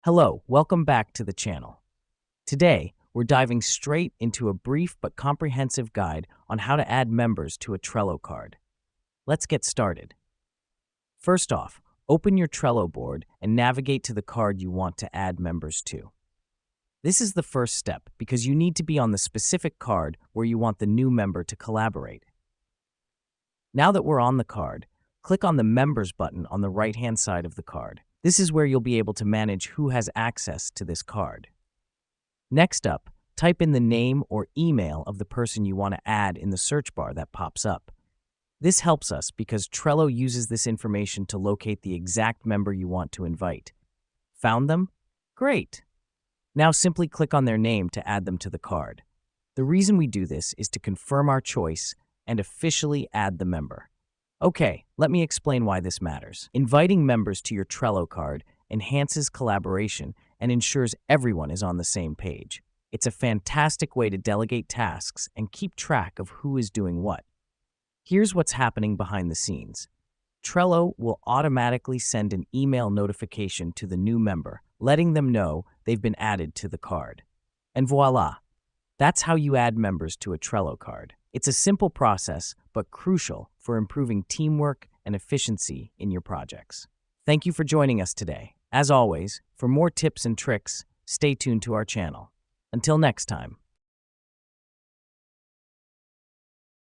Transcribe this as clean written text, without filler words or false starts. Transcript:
Hello, welcome back to the channel. Today, we're diving straight into a brief but comprehensive guide on how to add members to a Trello card. Let's get started. First off, open your Trello board and navigate to the card you want to add members to. This is the first step because you need to be on the specific card where you want the new member to collaborate. Now that we're on the card, click on the Members button on the right-hand side of the card. This is where you'll be able to manage who has access to this card. Next up, type in the name or email of the person you want to add in the search bar that pops up. This helps us because Trello uses this information to locate the exact member you want to invite. Found them? Great! Now simply click on their name to add them to the card. The reason we do this is to confirm our choice and officially add the member. Okay, let me explain why this matters. Inviting members to your Trello card enhances collaboration and ensures everyone is on the same page. It's a fantastic way to delegate tasks and keep track of who is doing what. Here's what's happening behind the scenes. Trello will automatically send an email notification to the new member, letting them know they've been added to the card. And voila! That's how you add members to a Trello card. It's a simple process, but crucial for improving teamwork and efficiency in your projects. Thank you for joining us today. As always, for more tips and tricks, stay tuned to our channel. Until next time.